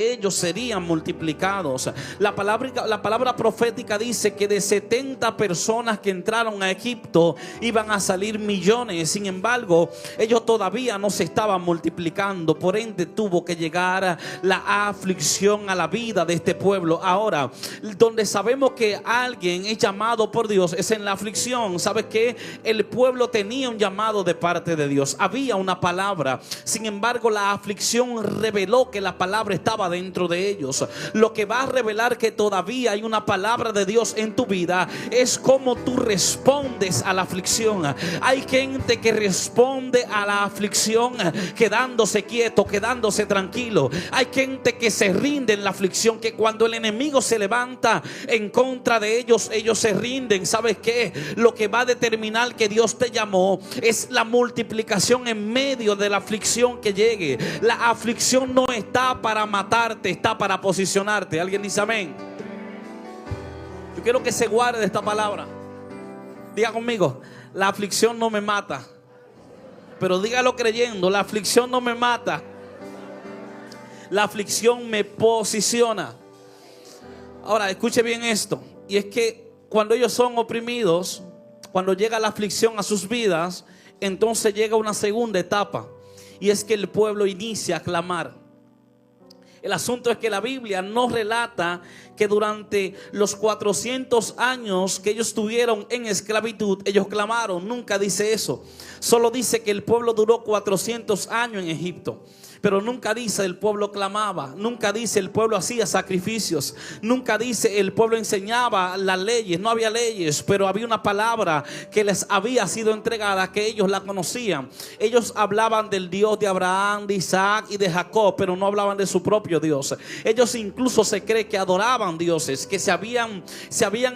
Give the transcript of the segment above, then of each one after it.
ellos serían multiplicados. La palabra profética dice que de 70 personas que entraron a Egipto iban a salir millones. Sin embargo, ellos todavía no se estaban multiplicando. Por ende, tuvo que llegar la aflicción a la vida de este pueblo. Ahora, donde sabemos que alguien es llamado por Dios es en la aflicción. ¿Sabes qué? El pueblo tenía un llamado de parte de Dios. Había una palabra. Sin embargo, la aflicción reveló que la palabra estaba dentro de ellos. Lo que va a revelar que todavía hay una palabra de Dios en tu vida es cómo tú respondes a la aflicción. Hay gente que responde a la aflicción quedándose quieto, quedándose tranquilo. Hay gente que se rinde en la aflicción, que cuando el enemigo se levanta en contra de ellos, ellos se rinden. ¿Sabes qué? Lo que va a determinar que Dios te llamó es la multiplicación en medio de la aflicción que llegue. La aflicción no está para matarte, está para posicionarte. ¿Alguien dice amén? Yo quiero que se guarde esta palabra. Diga conmigo: la aflicción no me mata. Pero dígalo creyendo: la aflicción no me mata, la aflicción me posiciona. Ahora escuche bien esto, y es que cuando ellos son oprimidos, cuando llega la aflicción a sus vidas, entonces llega una segunda etapa, y es que el pueblo inicia a clamar. El asunto es que la Biblia no relata que durante los 400 años que ellos estuvieron en esclavitud, ellos clamaron. Nunca dice eso. Solo dice que el pueblo duró 400 años en Egipto. Pero nunca dice el pueblo clamaba. Nunca dice el pueblo hacía sacrificios. Nunca dice el pueblo enseñaba las leyes. No había leyes, pero había una palabra que les había sido entregada, que ellos la conocían. Ellos hablaban del Dios de Abraham, de Isaac y de Jacob, pero no hablaban de su propio Dios. Ellos incluso se cree que adoraban dioses, que se habían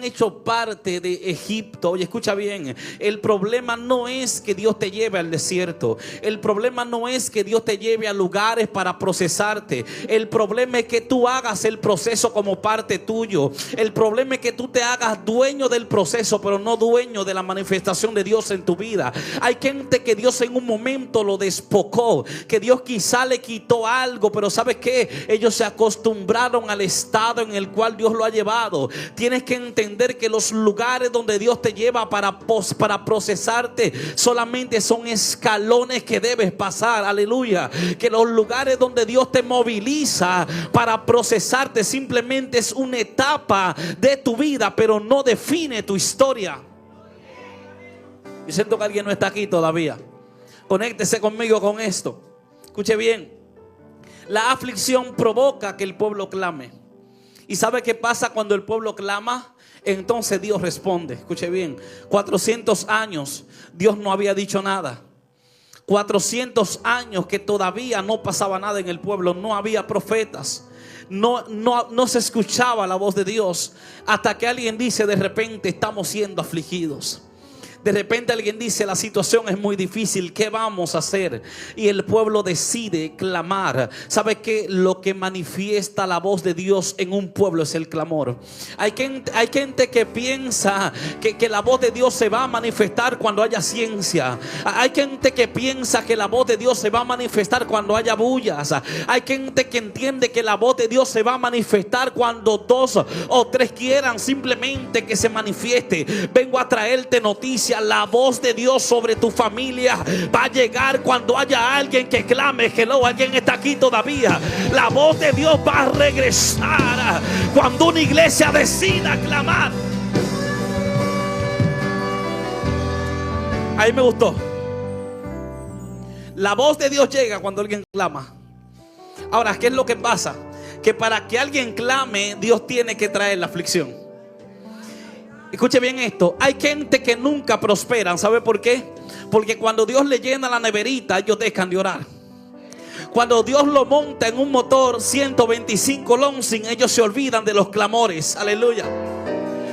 hecho parte de Egipto. Oye, escucha bien. El problema no es que Dios te lleve al desierto. El problema no es que Dios te lleve al lugar para procesarte. El problema es que tú hagas el proceso como parte tuyo. El problema es que tú te hagas dueño del proceso, pero no dueño de la manifestación de Dios en tu vida. Hay gente que Dios en un momento lo despojó, que Dios quizá le quitó algo, pero ¿sabes qué? Ellos se acostumbraron al estado en el cual Dios lo ha llevado. Tienes que entender que los lugares donde Dios te lleva para procesarte solamente son escalones que debes pasar. Aleluya. Que los lugares donde Dios te moviliza para procesarte simplemente es una etapa de tu vida, pero no define tu historia. Yo siento que alguien no está aquí todavía. Conéctese conmigo con esto. Escuche bien. La aflicción provoca que el pueblo clame. ¿Y sabe qué pasa cuando el pueblo clama? Entonces Dios responde. Escuche bien. 400 años Dios no había dicho nada. 400 años que todavía no pasaba nada en el pueblo. No había profetas. No se escuchaba la voz de Dios. Hasta que alguien dice: de repente estamos siendo afligidos. De repente alguien dice: la situación es muy difícil, ¿qué vamos a hacer? Y el pueblo decide clamar. ¿Sabe qué? Lo que manifiesta la voz de Dios en un pueblo es el clamor. Hay gente que piensa que la voz de Dios se va a manifestar cuando haya ciencia. Hay gente que piensa que la voz de Dios se va a manifestar cuando haya bullas. Hay gente que entiende que la voz de Dios se va a manifestar cuando 2 o 3 quieran simplemente que se manifieste. Vengo a traerte noticias. La voz de Dios sobre tu familia va a llegar cuando haya alguien que clame. Hello, alguien está aquí todavía. La voz de Dios va a regresar cuando una iglesia decida clamar. Ahí me gustó. La voz de Dios llega cuando alguien clama. Ahora, ¿qué es lo que pasa? Que para que alguien clame, Dios tiene que traer la aflicción. Escuche bien esto. Hay gente que nunca prosperan. ¿Sabe por qué? Porque cuando Dios le llena la neverita, ellos dejan de orar. Cuando Dios lo monta en un motor 125 Lonsing, ellos se olvidan de los clamores. Aleluya.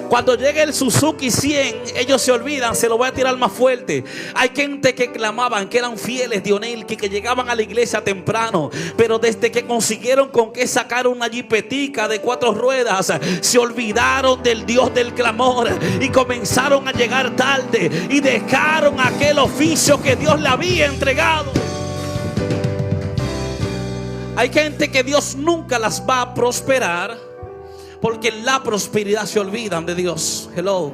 Cuando llegue el Suzuki 100, ellos se olvidan, se lo voy a tirar más fuerte. Hay gente que clamaban, que eran fieles de Onelki, que llegaban a la iglesia temprano, pero desde que consiguieron con qué sacar una jipetica de 4 ruedas, se olvidaron del Dios del clamor y comenzaron a llegar tarde y dejaron aquel oficio que Dios le había entregado. Hay gente que Dios nunca las va a prosperar, porque en la prosperidad se olvidan de Dios. Hello.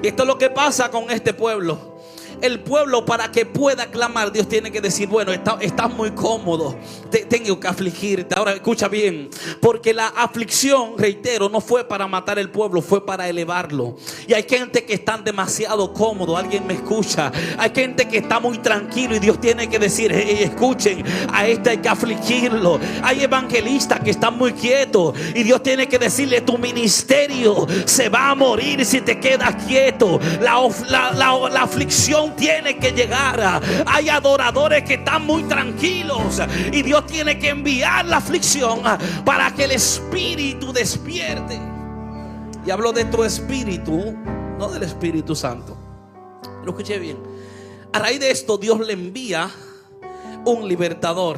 Y esto es lo que pasa con este pueblo. El pueblo, para que pueda clamar, Dios tiene que decir: bueno, estás muy cómodo, tengo que afligirte. Ahora escucha bien, porque la aflicción, reitero, no fue para matar el pueblo, fue para elevarlo. Y hay gente que está demasiado cómodo. Alguien me escucha. Hay gente que está muy tranquilo y Dios tiene que decir: hey, escuchen, a este hay que afligirlo. Hay evangelistas que están muy quietos y Dios tiene que decirle: tu ministerio se va a morir si te quedas quieto. La aflicción tiene que llegar. Hay adoradores que están muy tranquilos y Dios tiene que enviar la aflicción para que el espíritu despierte. Y hablo de tu espíritu, no del Espíritu Santo. Lo escuché bien. A raíz de esto, Dios le envía un libertador.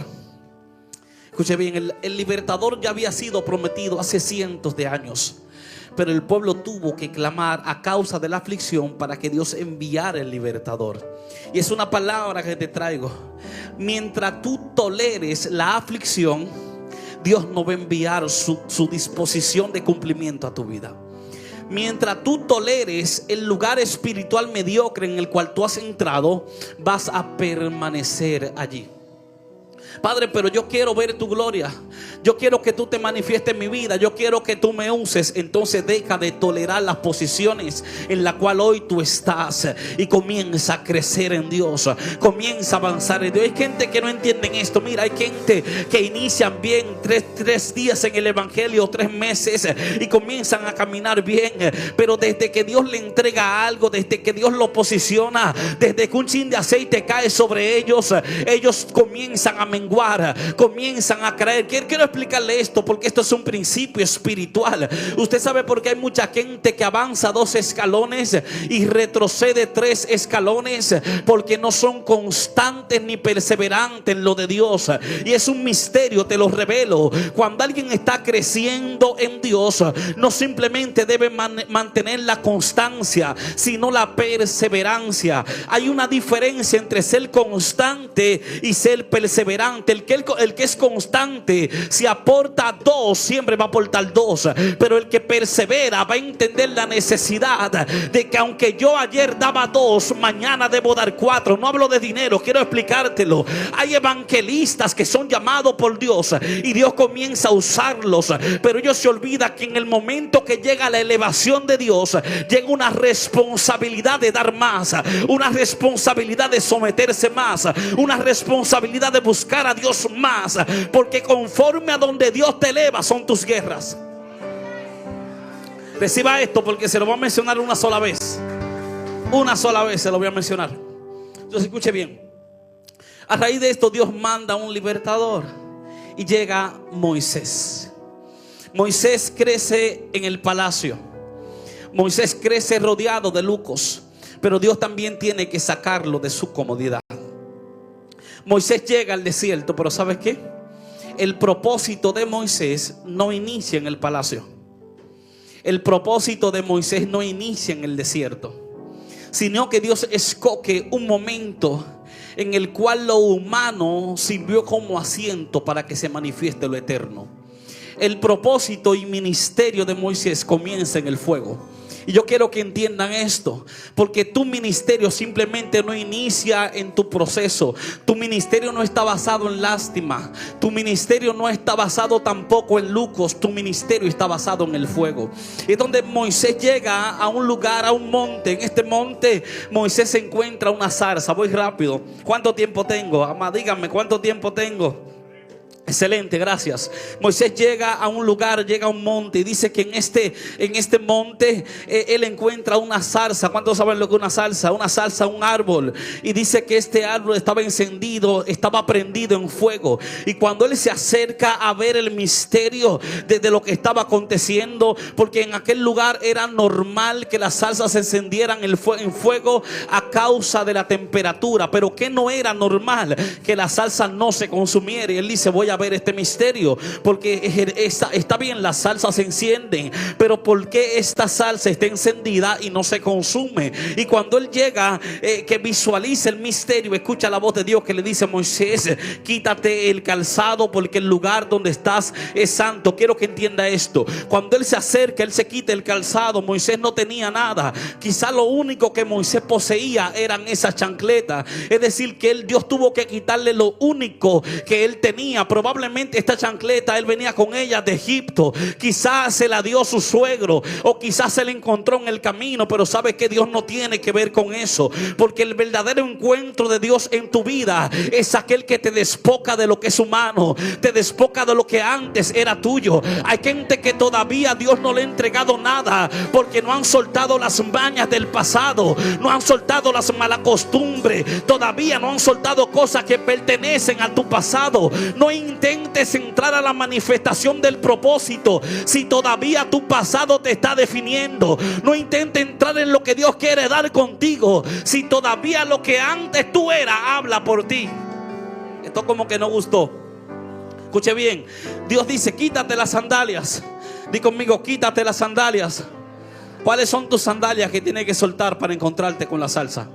Escuche bien, el libertador ya había sido prometido hace cientos de años, pero el pueblo tuvo que clamar a causa de la aflicción para que Dios enviara el libertador. Y es una palabra que te traigo. Mientras tú toleres la aflicción, Dios no va a enviar su disposición de cumplimiento a tu vida. Mientras tú toleres el lugar espiritual mediocre en el cual tú has entrado, vas a permanecer allí. Padre, pero yo quiero ver tu gloria. Yo quiero que tú te manifiestes en mi vida. Yo quiero que tú me uses. Entonces deja de tolerar las posiciones en las cuales hoy tú estás y comienza a crecer en Dios. Comienza a avanzar en Dios. Hay gente que no entiende esto. Mira, hay gente que inician bien tres días en el evangelio, 3 meses, y comienzan a caminar bien. Pero desde que Dios le entrega algo, desde que Dios lo posiciona, desde que un chin de aceite cae sobre ellos, ellos comienzan a menguar, comienzan a creer. Quiero explicarle esto porque esto es un principio espiritual. Usted sabe por qué hay mucha gente que avanza 2 escalones y retrocede 3 escalones, porque no son constantes ni perseverantes en lo de Dios. Y es un misterio, te lo revelo. Cuando alguien está creciendo en Dios, no simplemente debe mantener la constancia, sino la perseverancia. Hay una diferencia entre ser constante y ser perseverante. El que es constante, si aporta 2, siempre va a aportar 2. Pero el que persevera va a entender la necesidad de que aunque yo ayer daba 2, mañana debo dar 4. No hablo de dinero, quiero explicártelo. Hay evangelistas que son llamados por Dios y Dios comienza a usarlos, pero ellos se olvidan que en el momento que llega la elevación de Dios, llega una responsabilidad de dar más, una responsabilidad de someterse más, una responsabilidad de buscar a Dios más, porque conforme a donde Dios te eleva son tus guerras. Reciba esto porque se lo voy a mencionar una sola vez. Una sola vez se lo voy a mencionar. Entonces escuche bien. A raíz de esto Dios manda un libertador y llega Moisés. Moisés crece en el palacio. Moisés crece rodeado de lucos, pero Dios también tiene que sacarlo de su comodidad. Moisés llega al desierto, pero ¿sabes qué? El propósito de Moisés no inicia en el palacio. El propósito de Moisés no inicia en el desierto, sino que Dios escoge un momento en el cual lo humano sirvió como asiento para que se manifieste lo eterno. El propósito y ministerio de Moisés comienza en el fuego. Y yo quiero que entiendan esto, porque tu ministerio simplemente no inicia en tu proceso. Tu ministerio no está basado en lástima. Tu ministerio no está basado tampoco en lucros. Tu ministerio está basado en el fuego. Es donde Moisés llega a un lugar, a un monte. En este monte Moisés encuentra una zarza. Voy rápido. ¿Cuánto tiempo tengo? Amá, díganme, ¿cuánto tiempo tengo? Excelente, gracias. Moisés llega a un lugar, llega a un monte y dice que en este monte él encuentra una zarza. ¿Cuántos saben lo que es una zarza? Una zarza, un árbol. Y dice que este árbol estaba encendido, estaba prendido en fuego. Y cuando él se acerca a ver el misterio de lo que estaba aconteciendo, porque en aquel lugar era normal que las zarzas se encendieran en fuego a causa de la temperatura, pero que no era normal que la zarza no se consumiera. Y él dice: voy a ver este misterio, porque está bien, las salsas se encienden, pero ¿por qué esta salsa está encendida y no se consume? Y cuando él llega, que visualiza el misterio, escucha la voz de Dios que le dice a Moisés: quítate el calzado porque el lugar donde estás es santo. Quiero que entienda esto. Cuando él se acerca, él se quita el calzado. Moisés no tenía nada. Quizá lo único que Moisés poseía eran esas chancletas. Es decir, que Dios tuvo que quitarle lo único que él tenía. Probablemente esta chancleta él venía con ella de Egipto. Quizás se la dio su suegro, o quizás se la encontró en el camino. Pero sabe que Dios no tiene que ver con eso, porque el verdadero encuentro de Dios en tu vida es aquel que te despoja de lo que es humano, te despoja de lo que antes era tuyo. Hay gente que todavía Dios no le ha entregado nada, porque no han soltado las mañas del pasado, no han soltado las malas costumbres, todavía no han soltado cosas que pertenecen a tu pasado. No intentes entrar a la manifestación del propósito si todavía tu pasado te está definiendo. No intentes entrar en lo que Dios quiere dar contigo si todavía lo que antes tú eras habla por ti. Esto como que no gustó. Escuche bien. Dios dice: quítate las sandalias. Di conmigo: quítate las sandalias. ¿Cuáles son tus sandalias que tienes que soltar para encontrarte con la salsa?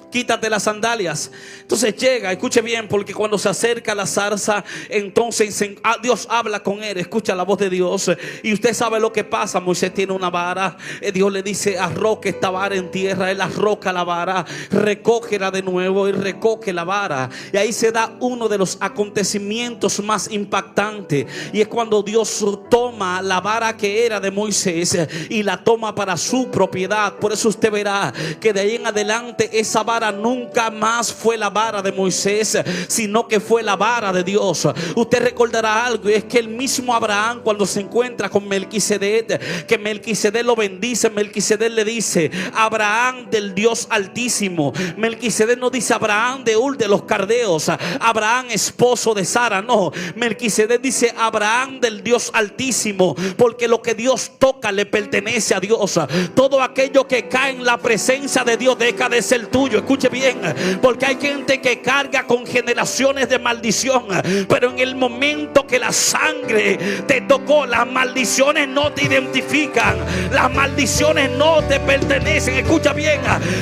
Quítate las sandalias. Entonces llega, escuche bien, porque cuando se acerca la zarza, entonces Dios habla con él. Escucha la voz de Dios. Y usted sabe lo que pasa. Moisés tiene una vara. Dios le dice: arroque esta vara en tierra. Él arroca la vara, recógela de nuevo y recoge la vara. Y ahí se da uno de los acontecimientos más impactantes. Y es cuando Dios toma la vara que era de Moisés y la toma para su propiedad. Por eso usted verá que de ahí en adelante esa vara nunca más fue la vara de Moisés, sino que fue la vara de Dios. Usted recordará algo, y es que el mismo Abraham, cuando se encuentra con Melquisedec, que Melquisedec lo bendice, Melquisedec le dice: Abraham del Dios Altísimo. Melquisedec no dice Abraham de Ur de los Cardeos, Abraham esposo de Sara. No, Melquisedec dice Abraham del Dios Altísimo, porque lo que Dios toca le pertenece a Dios. Todo aquello que cae en la presencia de Dios deja de ser tuyo. Escuche bien, porque hay gente que carga con generaciones de maldición, pero en el momento que la sangre te tocó, las maldiciones no te identifican, las maldiciones no te pertenecen. Escucha bien,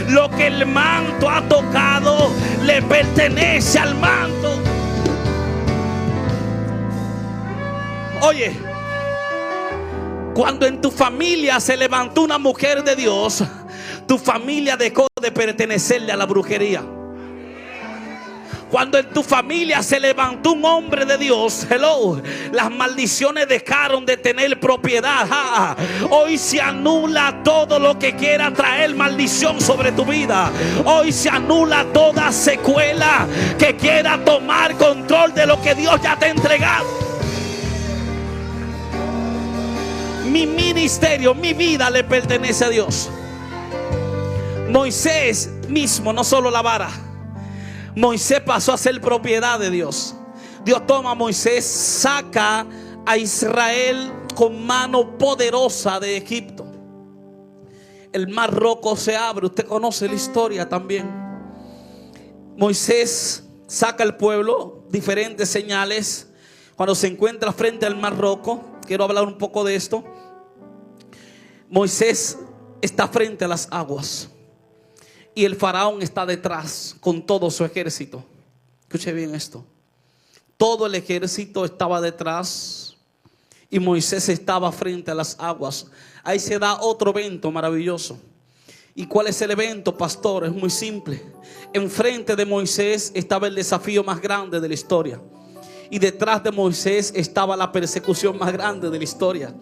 lo que el manto ha tocado le pertenece al manto. Oye, cuando en tu familia se levantó una mujer de Dios, tu familia dejó de pertenecerle a la brujería. Cuando en tu familia se levantó un hombre de Dios, las maldiciones dejaron de tener propiedad. Hoy se anula todo lo que quiera traer maldición sobre tu vida. Hoy se anula toda secuela que quiera tomar control de lo que Dios ya te ha entregado. Mi ministerio, mi vida le pertenece a Dios. Moisés mismo, no solo la vara, Moisés pasó a ser propiedad de Dios. Dios toma a Moisés, saca a Israel con mano poderosa de Egipto. El mar rojo se abre. Usted conoce la historia también. Moisés saca al pueblo, diferentes señales. Cuando se encuentra frente al mar rojo, quiero hablar un poco de esto. Moisés está frente a las aguas y el faraón está detrás con todo su ejército. Escuche bien esto. Todo el ejército estaba detrás y Moisés estaba frente a las aguas. Ahí se da otro evento maravilloso. ¿Y cuál es el evento, pastor? Es muy simple. Enfrente de Moisés estaba el desafío más grande de la historia, y detrás de Moisés estaba la persecución más grande de la historia.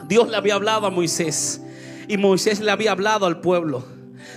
Dios le había hablado a Moisés y Moisés le había hablado al pueblo: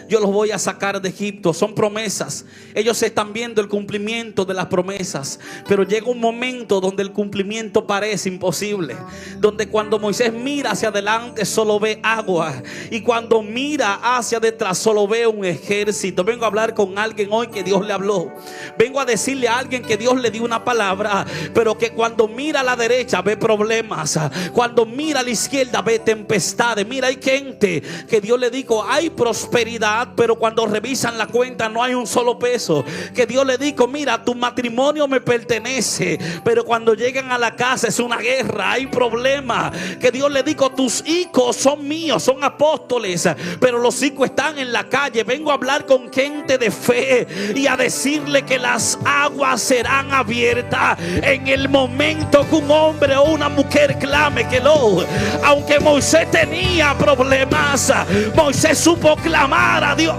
yo los voy a sacar de Egipto. Son promesas. Ellos están viendo el cumplimiento de las promesas, pero llega un momento donde el cumplimiento parece imposible, donde cuando Moisés mira hacia adelante solo ve agua, y cuando mira hacia detrás solo ve un ejército. Vengo a hablar con alguien hoy que Dios le habló. Vengo a decirle a alguien que Dios le dio una palabra, pero que cuando mira a la derecha ve problemas, cuando mira a la izquierda ve tempestades. Mira, hay gente que Dios le dijo: hay prosperidad prosperidad, pero cuando revisan la cuenta no hay un solo peso. Que Dios le dijo: mira, tu matrimonio me pertenece, pero cuando llegan a la casa es una guerra, hay problemas. Que Dios le dijo: tus hijos son míos, son apóstoles, pero los hijos están en la calle. Vengo a hablar con gente de fe y a decirle que las aguas serán abiertas en el momento que un hombre o una mujer clame que no. Aunque Moisés tenía problemas, Moisés supo clamar a Dios.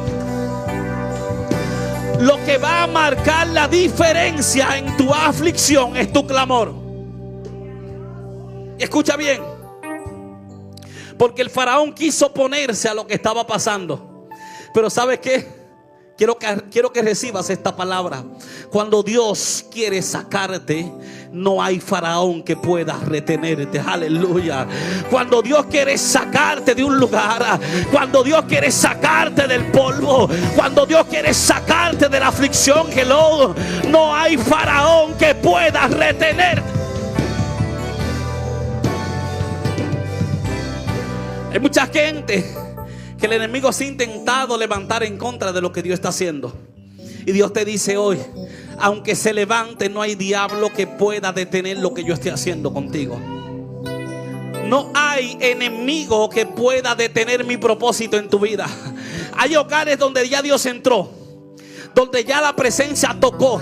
Lo que va a marcar la diferencia en tu aflicción es tu clamor. Escucha bien, porque el faraón quiso oponerse a lo que estaba pasando. Pero ¿sabes qué? Quiero que recibas esta palabra. Cuando Dios quiere sacarte, no hay faraón que pueda retenerte. Aleluya. Cuando Dios quiere sacarte de un lugar, cuando Dios quiere sacarte del polvo, cuando Dios quiere sacarte de la aflicción, no hay faraón que pueda retenerte. Hay mucha gente que el enemigo se ha intentado levantar en contra de lo que Dios está haciendo. Y Dios te dice hoy: aunque se levante, no hay diablo que pueda detener lo que yo esté haciendo contigo. No hay enemigo que pueda detener mi propósito en tu vida. Hay hogares donde ya Dios entró, donde ya la presencia tocó.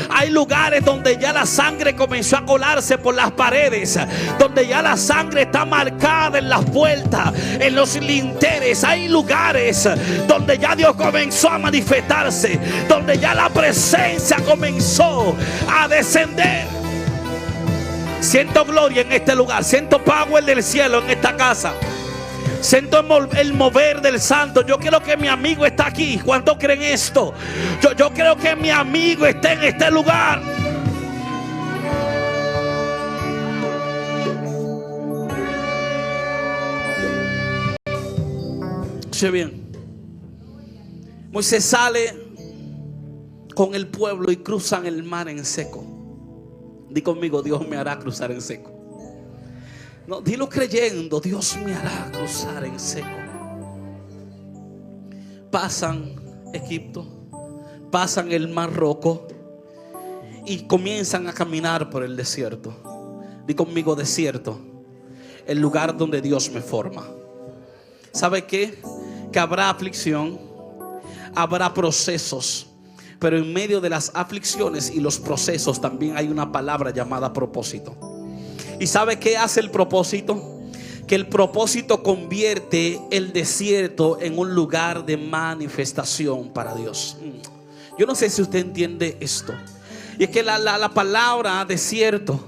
Hay lugares donde ya la sangre comenzó a colarse por las paredes, donde ya la sangre está marcada en las puertas, en los linteres. Hay lugares donde ya Dios comenzó a manifestarse, donde ya la presencia comenzó a descender. Siento gloria en este lugar, siento power del cielo en esta casa. Siento el mover del santo. Yo creo que mi amigo está aquí. ¿Cuántos creen esto? Yo creo que mi amigo está en este lugar. Oye bien, Moisés sale con el pueblo y cruzan el mar en seco. Di conmigo: Dios me hará cruzar en seco. No, dilo creyendo: Dios me hará cruzar en seco. Pasan Egipto, pasan el Mar Rojo y comienzan a caminar por el desierto. Di conmigo: desierto, el lugar donde Dios me forma. ¿Sabe qué? Que habrá aflicción, habrá procesos, pero en medio de las aflicciones y los procesos también hay una palabra llamada propósito. ¿Y sabe qué hace el propósito? Que el propósito convierte el desierto en un lugar de manifestación para Dios. Yo no sé si usted entiende esto. Y es que la palabra desierto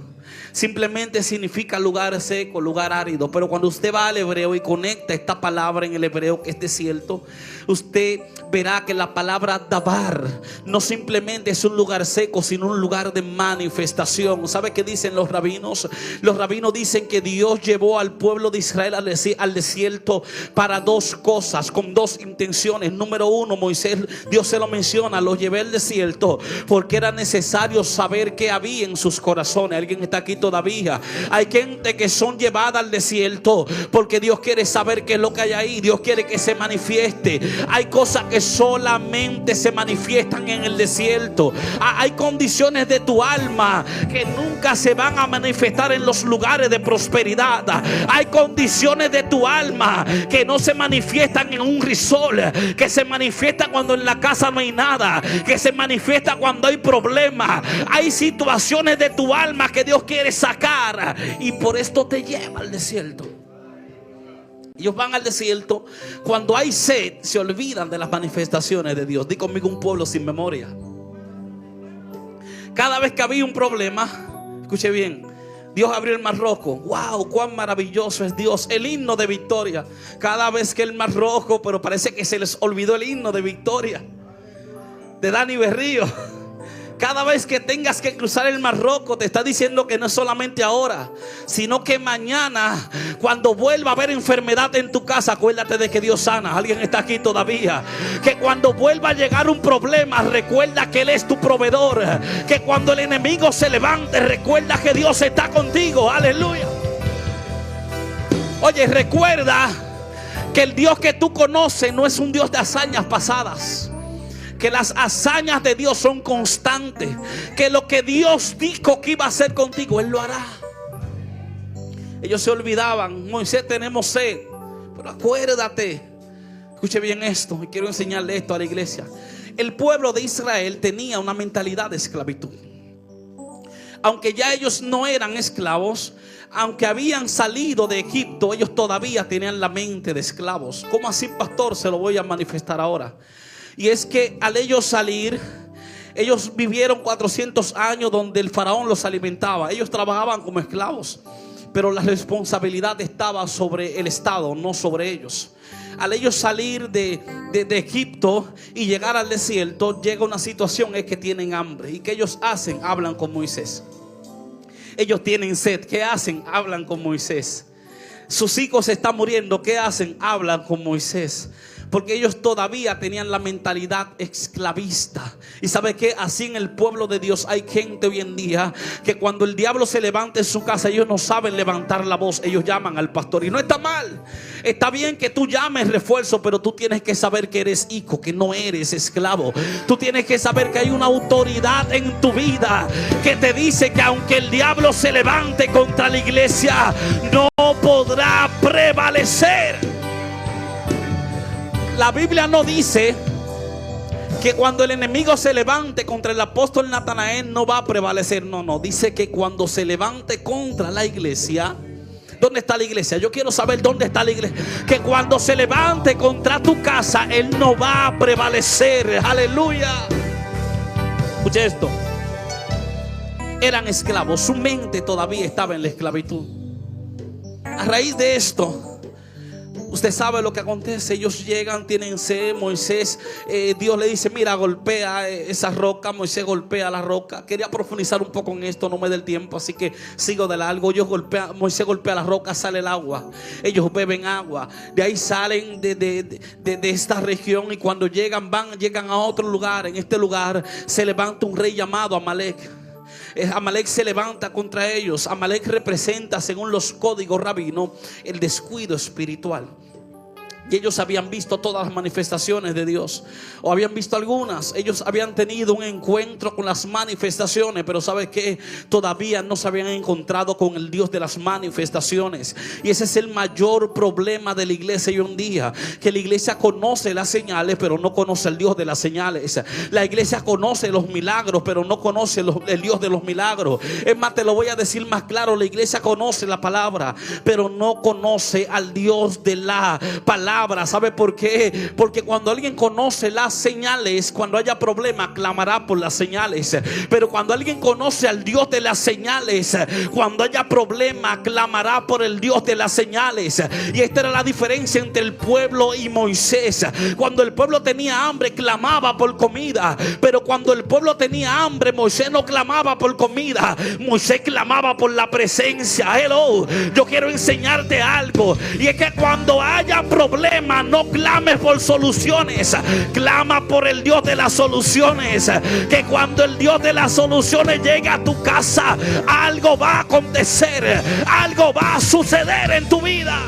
simplemente significa lugar seco, lugar árido. Pero cuando usted va al hebreo y conecta esta palabra en el hebreo que es desierto, usted verá que la palabra dabar no simplemente es un lugar seco, sino un lugar de manifestación. ¿Sabe qué dicen los rabinos? Los rabinos dicen que Dios llevó al pueblo de Israel al desierto para dos cosas, con dos intenciones. Número uno, Moisés, Dios se lo menciona: los llevé al desierto porque era necesario saber qué había en sus corazones. ¿Alguien está aquí todavía? Hay gente que son llevadas al desierto porque Dios quiere saber qué es lo que hay ahí. Dios quiere que se manifieste. Hay cosas que solamente se manifiestan en el desierto. Hay condiciones de tu alma que nunca se van a manifestar en los lugares de prosperidad. Hay condiciones de tu alma que no se manifiestan en un resort, que se manifiestan cuando en la casa no hay nada, que se manifiesta cuando hay problemas. Hay situaciones de tu alma que Dios quiere sacar y por esto te lleva al desierto. Ellos van al desierto. Cuando hay sed, se olvidan de las manifestaciones de Dios. Di conmigo: un pueblo sin memoria. Cada vez que había un problema, escuche bien, Dios abrió el Mar Rojo. Wow, cuán maravilloso es Dios. El himno de victoria. Cada vez que el Mar Rojo, pero parece que se les olvidó el himno de victoria de Dani Berrío. Cada vez que tengas que cruzar el Mar Rojo, te está diciendo que no es solamente ahora, sino que mañana, cuando vuelva a haber enfermedad en tu casa, acuérdate de que Dios sana. Alguien está aquí todavía. Que cuando vuelva a llegar un problema, recuerda que Él es tu proveedor. Que cuando el enemigo se levante, recuerda que Dios está contigo. Aleluya. Oye, recuerda Que el Dios que tú conoces no es un Dios de hazañas pasadas. Que las hazañas de Dios son constantes. Que lo que Dios dijo que iba a hacer contigo, Él lo hará. Ellos se olvidaban. Moisés, tenemos sed, pero acuérdate. Escuche bien esto, y quiero enseñarle esto a la iglesia. El pueblo de Israel tenía una mentalidad de esclavitud. Aunque ya ellos no eran esclavos, aunque habían salido de Egipto, ellos todavía tenían la mente de esclavos. ¿Cómo así, pastor? Se lo voy a manifestar ahora. Y es que al ellos salir, ellos vivieron 400 años donde el faraón los alimentaba. Ellos trabajaban como esclavos, pero la responsabilidad estaba sobre el Estado, no sobre ellos. Al ellos salir de Egipto y llegar al desierto, llega una situación, es que tienen hambre. ¿Y qué ellos hacen? Hablan con Moisés. Ellos tienen sed. ¿Qué hacen? Hablan con Moisés. Sus hijos se están muriendo. ¿Qué hacen? Hablan con Moisés. Porque ellos todavía tenían la mentalidad esclavista. Y sabe que así en el pueblo de Dios hay gente hoy en día que cuando el diablo se levanta en su casa, ellos no saben levantar la voz. Ellos llaman al pastor. Y no está mal. Está bien que tú llames refuerzo, pero tú tienes que saber que eres hijo, que no eres esclavo. Tú tienes que saber que hay una autoridad en tu vida que te dice que aunque el diablo se levante contra la iglesia, no podrá prevalecer. La Biblia no dice que cuando el enemigo se levante contra el apóstol Natanael no va a prevalecer. No, dice que cuando se levante contra la iglesia. ¿Dónde está la iglesia? Yo quiero saber dónde está la iglesia. Que cuando se levante contra tu casa, él no va a prevalecer. Aleluya. Escuche esto. Eran esclavos, su mente todavía estaba en la esclavitud. A raíz de esto, usted sabe lo que acontece. Ellos llegan, tienen sed. Moisés, Dios le dice: mira, golpea esa roca. Moisés golpea la roca. Quería profundizar un poco en esto, no me da el tiempo, así que sigo de largo. Moisés golpea la roca, sale el agua. Ellos beben agua. De ahí salen de esta región, y cuando llegan a otro lugar. En este lugar se levanta un rey llamado Amalek. Amalek se levanta contra ellos. Amalek representa, según los códigos rabinos, el descuido espiritual. Y ellos habían visto todas las manifestaciones de Dios, o habían visto algunas. Ellos habían tenido un encuentro con las manifestaciones, pero ¿sabe qué? Todavía no se habían encontrado con el Dios de las manifestaciones. Y ese es el mayor problema de la iglesia hoy en día, que la iglesia conoce las señales, pero no conoce el Dios de las señales. La iglesia conoce los milagros, pero no conoce el Dios de los milagros. Es más, te lo voy a decir más claro: la iglesia conoce la palabra, pero no conoce al Dios de la palabra. ¿Sabe por qué? Porque cuando alguien conoce las señales, cuando haya problema clamará por las señales. Pero cuando alguien conoce al Dios de las señales, cuando haya problema clamará por el Dios de las señales. Y esta era la diferencia entre el pueblo y Moisés. Cuando el pueblo tenía hambre, clamaba por comida. Pero cuando el pueblo tenía hambre, Moisés no clamaba por comida. Moisés clamaba por la presencia. Hello, yo quiero enseñarte algo, y es que cuando haya problema, no clames por soluciones, clama por el Dios de las soluciones. Que cuando el Dios de las soluciones llegue a tu casa, algo va a acontecer, algo va a suceder en tu vida.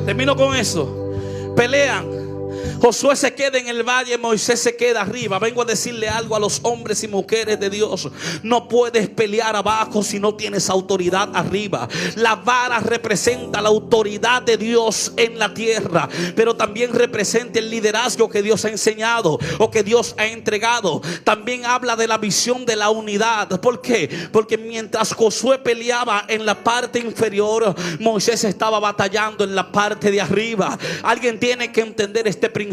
Termino con eso. Pelean. Josué se queda en el valle, Moisés se queda arriba. Vengo a decirle algo a los hombres y mujeres de Dios: no puedes pelear abajo si no tienes autoridad arriba. La vara representa la autoridad de Dios en la tierra, pero también representa el liderazgo que Dios ha enseñado o que Dios ha entregado. También habla de la visión de la unidad. ¿Por qué? Porque mientras Josué peleaba en la parte inferior, Moisés estaba batallando en la parte de arriba. Alguien tiene que entender este principio.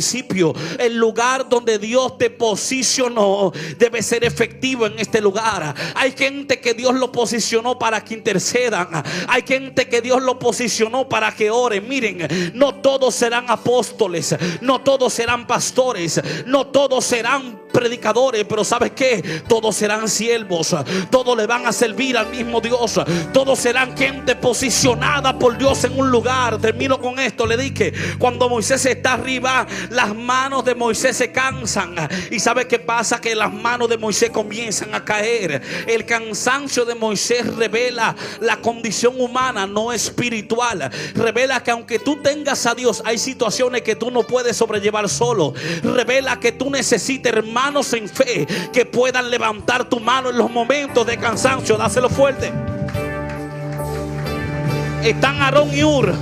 El lugar donde Dios te posicionó debe ser efectivo en este lugar. Hay gente que Dios lo posicionó para que intercedan. Hay gente que Dios lo posicionó para que oren. Miren, no todos serán apóstoles, no todos serán pastores, no todos serán predicadores, pero ¿sabes qué? Todos serán siervos, todos le van a servir al mismo Dios, todos serán gente posicionada por Dios en un lugar. Termino con esto. Le dije, cuando Moisés está arriba, las manos de Moisés se cansan. ¿Y sabe qué pasa? Que las manos de Moisés comienzan a caer. El cansancio de Moisés revela la condición humana, no espiritual. Revela que aunque tú tengas a Dios, hay situaciones que tú no puedes sobrellevar solo. Revela que tú necesitas hermanos en fe que puedan levantar tu mano en los momentos de cansancio. Dáselo fuerte. Están Aarón y Hur.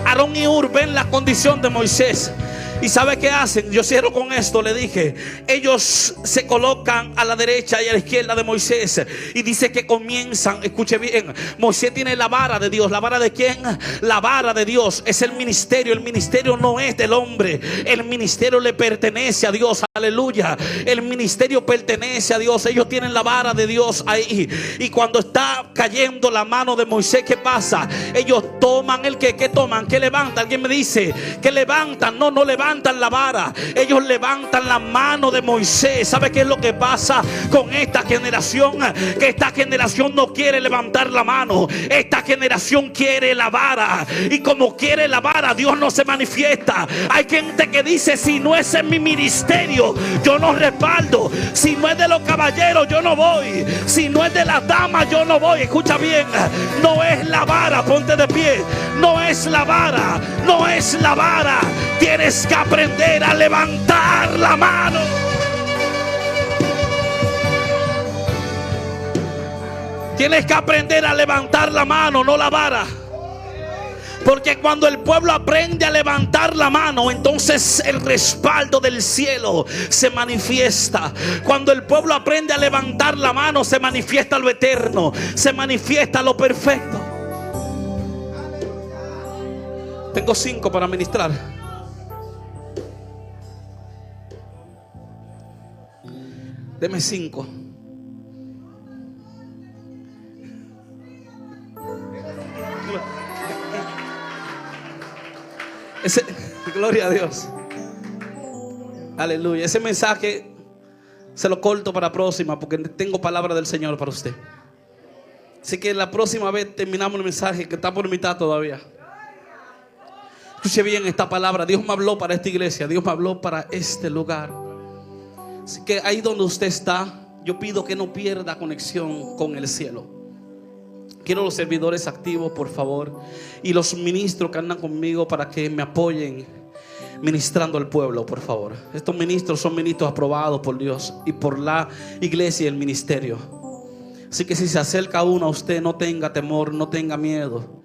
Aarón y Hur ven la condición de Moisés. ¿Y sabe qué hacen? Yo cierro con esto. Le dije, ellos se colocan a la derecha y a la izquierda de Moisés, y dice que comienzan, escuche bien, Moisés tiene la vara de Dios. ¿La vara de quién? La vara de Dios es el ministerio. El ministerio no es del hombre, el ministerio le pertenece a Dios. Aleluya. El ministerio pertenece a Dios. Ellos tienen la vara de Dios ahí. Y cuando está cayendo la mano de Moisés, ¿qué pasa? Ellos toman el que, ¿qué toman? ¿Qué levantan? Alguien me dice que levantan. No levantan la vara, ellos levantan la mano de Moisés. ¿Sabe qué es lo que pasa con esta generación? Que esta generación no quiere levantar la mano, esta generación quiere la vara, y como quiere la vara, Dios no se manifiesta. Hay gente que dice, si no es en mi ministerio, yo no respaldo. Si no es de los caballeros, yo no voy. Si no es de las damas, yo no voy. Escucha bien, no es la vara. Ponte de pie. No es la vara, no es la vara. Tienes que aprender a levantar la mano. Tienes que aprender a levantar la mano, no la vara. Porque cuando el pueblo aprende a levantar la mano, entonces el respaldo del cielo se manifiesta. Cuando el pueblo aprende a levantar la mano, se manifiesta lo eterno, se manifiesta lo perfecto. Tengo 5 para ministrar. Deme 5. Gloria a Dios. Aleluya. Ese mensaje se lo corto para la próxima, porque tengo palabra del Señor para usted. Así que la próxima vez terminamos el mensaje, que está por mitad todavía. Escuche bien esta palabra. Dios me habló para esta iglesia, Dios me habló para este lugar. Así que ahí donde usted está, yo pido que no pierda conexión con el cielo. Quiero los servidores activos, por favor, y los ministros que andan conmigo, para que me apoyen ministrando al pueblo, por favor. Estos ministros son ministros aprobados por Dios y por la iglesia y el ministerio. Así que si se acerca uno a usted, no tenga temor, no tenga miedo.